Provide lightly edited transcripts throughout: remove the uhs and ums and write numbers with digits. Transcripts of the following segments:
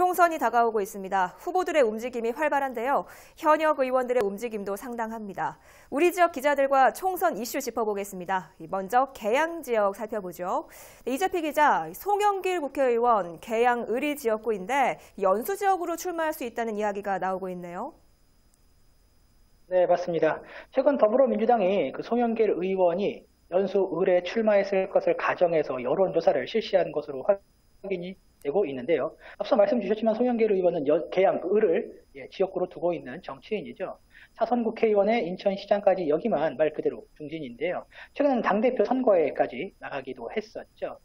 총선이 다가오고 있습니다. 후보들의 움직임이 활발한데요. 현역 의원들의 움직임도 상당합니다. 우리 지역 기자들과 총선 이슈 짚어보겠습니다. 먼저 계양 지역 살펴보죠. 이재필 기자, 송영길 국회의원 계양 을이 지역구인데 연수 지역으로 출마할 수 있다는 이야기가 나오고 있네요. 네, 맞습니다. 최근 더불어민주당이 송영길 의원이 연수 을에 출마했을 것을 가정해서 여론조사를 실시한 것으로 확인이 되고 있는데요. 앞서 말씀 주셨지만 송영길 의원은 계양 을을 지역구로 두고 있는 정치인이죠. 사선 국회의원의 인천시장까지 여기만 말 그대로 중진인데요. 최근 당대표 선거에까지 나가기도 했었죠.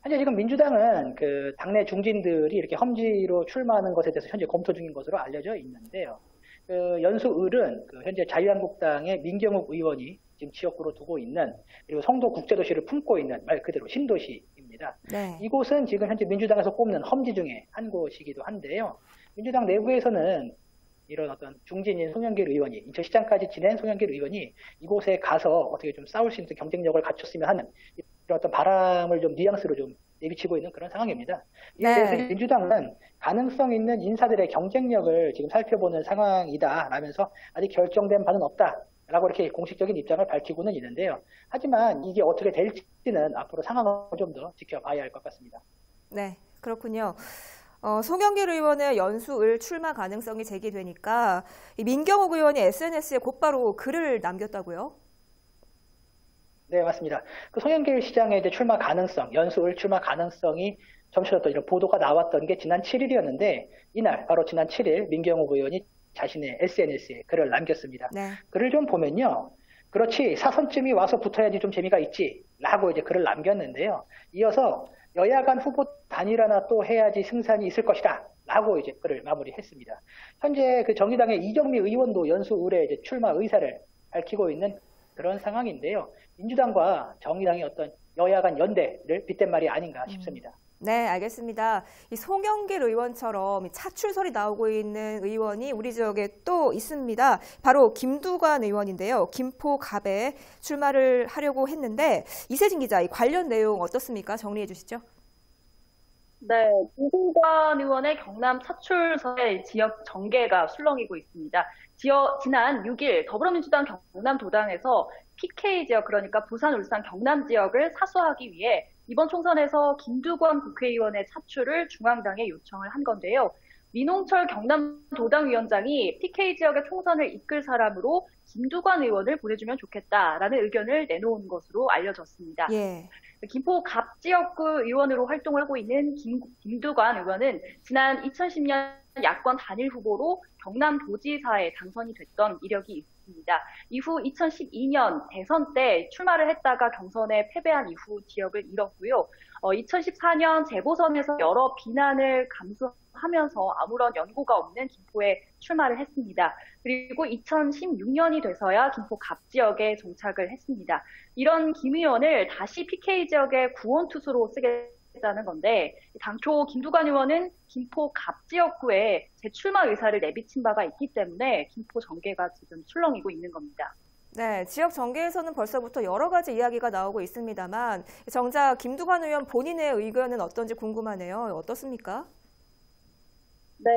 현재 지금 민주당은 당내 중진들이 이렇게 험지로 출마하는 것에 대해서 현재 검토 중인 것으로 알려져 있는데요. 연수 을은 현재 자유한국당의 민경욱 의원이 지금 지역구로 두고 있는, 그리고 성도 국제도시를 품고 있는 말 그대로 신도시입니다. 네. 이곳은 지금 현재 민주당에서 꼽는 험지 중에 한 곳이기도 한데요. 민주당 내부에서는 이런 어떤 중진인 송영길 의원이, 인천시장까지 지낸 송영길 의원이 이곳에 가서 어떻게 좀 싸울 수 있는 경쟁력을 갖췄으면 하는 이런 어떤 바람을 좀 뉘앙스로 좀 내비치고 있는 그런 상황입니다. 이에 대해서 민주당은 가능성 있는 인사들의 경쟁력을 지금 살펴보는 상황이다라면서 아직 결정된 바는 없다라고 이렇게 공식적인 입장을 밝히고는 있는데요. 하지만 이게 어떻게 될지는 앞으로 상황을 좀 더 지켜봐야 할 것 같습니다. 네, 그렇군요. 송영길 의원의 연수 을 출마 가능성이 제기되니까 민경욱 의원이 SNS에 곧바로 글을 남겼다고요? 네, 맞습니다. 송영길 시장의 이제 출마 가능성, 연수 을 출마 가능성이 점쳐졌던 이런 보도가 나왔던 게 지난 7일이었는데, 이날 바로 지난 7일 민경욱 의원이 자신의 SNS에 글을 남겼습니다. 네. 글을 좀 보면요. 그렇지, 사선쯤이 와서 붙어야지 좀 재미가 있지 라고 이제 글을 남겼는데요. 이어서 여야 간 후보 단일화나 또 해야지 승산이 있을 것이다 라고 이제 글을 마무리했습니다. 현재 정의당의 이정미 의원도 연수 을에 이제 출마 의사를 밝히고 있는 그런 상황인데요. 민주당과 정의당의 어떤 여야 간 연대를 빗댄 말이 아닌가 싶습니다. 네, 알겠습니다. 이 송영길 의원처럼 차출설이 나오고 있는 의원이 우리 지역에 또 있습니다. 바로 김두관 의원인데요. 김포갑에 출마를 하려고 했는데 이세진 기자, 이 관련 내용 어떻습니까? 정리해 주시죠. 네, 김두관 의원의 경남 차출설의 지역 정계가 술렁이고 있습니다. 지난 6일 더불어민주당 경남도당에서 PK 지역, 그러니까 부산, 울산, 경남 지역을 사수하기 위해 이번 총선에서 김두관 국회의원의 차출을 중앙당에 요청을 한 건데요. 민홍철 경남도당위원장이 PK 지역의 총선을 이끌 사람으로 김두관 의원을 보내주면 좋겠다라는 의견을 내놓은 것으로 알려졌습니다. 예. 김포 갑 지역구 의원으로 활동을 하고 있는 김두관 의원은 지난 2010년 야권 단일 후보로 경남도지사에 당선이 됐던 이력이 있습니다. 이후 2012년 대선 때 출마를 했다가 경선에 패배한 이후 지역을 잃었고요. 2014년 재보선에서 여러 비난을 감수하면서 아무런 연고가 없는 김포에 출마를 했습니다. 그리고 2016년이 돼서야 김포 갑 지역에 정착을 했습니다. 이런 김 의원을 다시 PK 지역의 구원투수로 쓰겠다는 건데, 당초 김두관 의원은 김포 갑 지역구에 재출마 의사를 내비친 바가 있기 때문에 김포 정계가 지금 술렁이고 있는 겁니다. 네, 지역 정계에서는 벌써부터 여러 가지 이야기가 나오고 있습니다만 정작 김두관 의원 본인의 의견은 어떤지 궁금하네요. 어떻습니까? 네,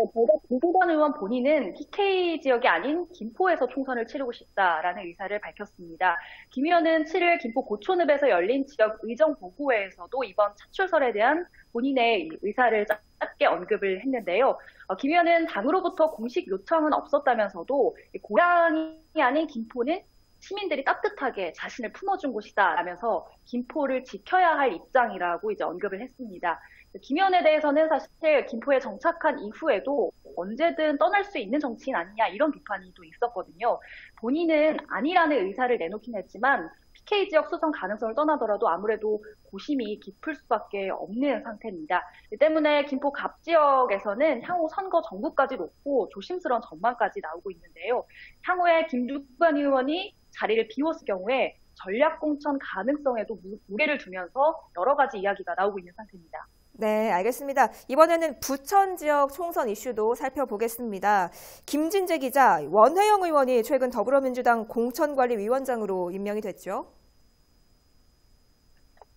김두관 의원 본인은 PK 지역이 아닌 김포에서 총선을 치르고 싶다라는 의사를 밝혔습니다. 김 의원은 7일 김포 고촌읍에서 열린 지역 의정보고회에서도 이번 차출설에 대한 본인의 의사를 짧게 언급을 했는데요. 김 의원은 당으로부터 공식 요청은 없었다면서도 고향이 아닌 김포는 시민들이 따뜻하게 자신을 품어준 곳이다 라면서 김포를 지켜야 할 입장이라고 이제 언급을 했습니다. 김 의원에 대해서는 사실 김포에 정착한 이후에도 언제든 떠날 수 있는 정치인 아니냐 이런 비판이 또 있었거든요. 본인은 아니라는 의사를 내놓긴 했지만 PK 지역 수성 가능성을 떠나더라도 아무래도 고심이 깊을 수밖에 없는 상태입니다. 때문에 김포 갑 지역에서는 향후 선거 전국까지 놓고 조심스러운 전망까지 나오고 있는데요. 향후에 김두관 의원이 자리를 비웠을 경우에 전략공천 가능성에도 무게를 두면서 여러 가지 이야기가 나오고 있는 상태입니다. 네, 알겠습니다. 이번에는 부천 지역 총선 이슈도 살펴보겠습니다. 김진재 기자, 원혜영 의원이 최근 더불어민주당 공천관리위원장으로 임명이 됐죠?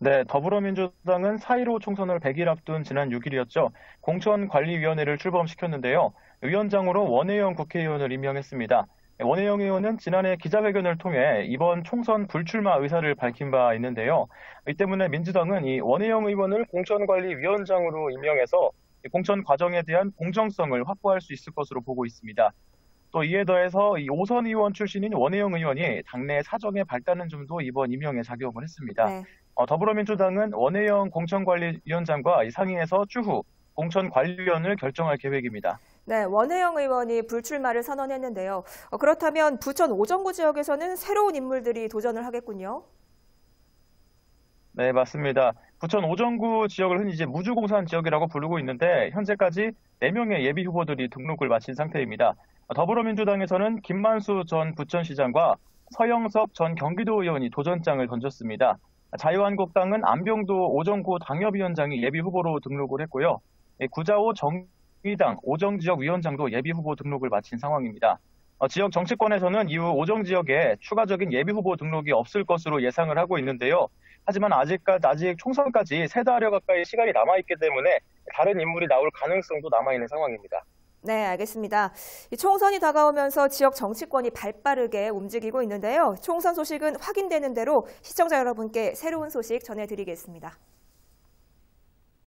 네, 더불어민주당은 4.15 총선을 100일 앞둔 지난 6일이었죠. 공천관리위원회를 출범시켰는데요. 위원장으로 원혜영 국회의원을 임명했습니다. 원혜영 의원은 지난해 기자회견을 통해 이번 총선 불출마 의사를 밝힌 바 있는데요. 이 때문에 민주당은 이 원혜영 의원을 공천관리위원장으로 임명해서 공천 과정에 대한 공정성을 확보할 수 있을 것으로 보고 있습니다. 또 이에 더해서 이 5선 의원 출신인 원혜영 의원이 당내 사정에 밝다는 점도 이번 임명에 작용을 했습니다. 네. 더불어민주당은 원혜영 공천관리위원장과 상의해서 추후 공천관리위원을 결정할 계획입니다. 네, 원혜영 의원이 불출마를 선언했는데요. 그렇다면 부천 오정구 지역에서는 새로운 인물들이 도전을 하겠군요. 네, 맞습니다. 부천 오정구 지역을 흔히 이제 무주공산 지역이라고 부르고 있는데 현재까지 4명의 예비 후보들이 등록을 마친 상태입니다. 더불어민주당에서는 김만수 전 부천시장과 서영석 전 경기도 의원이 도전장을 던졌습니다. 자유한국당은 안병도 오정구 당협위원장이 예비 후보로 등록을 했고요. 구자오 정의당 오정지역위원장도 예비 후보 등록을 마친 상황입니다. 지역 정치권에서는 이후 오정 지역에 추가적인 예비 후보 등록이 없을 것으로 예상을 하고 있는데요. 하지만 아직 총선까지 3달여 가까이 시간이 남아있기 때문에 다른 인물이 나올 가능성도 남아있는 상황입니다. 네, 알겠습니다. 이 총선이 다가오면서 지역 정치권이 발빠르게 움직이고 있는데요. 총선 소식은 확인되는 대로 시청자 여러분께 새로운 소식 전해드리겠습니다.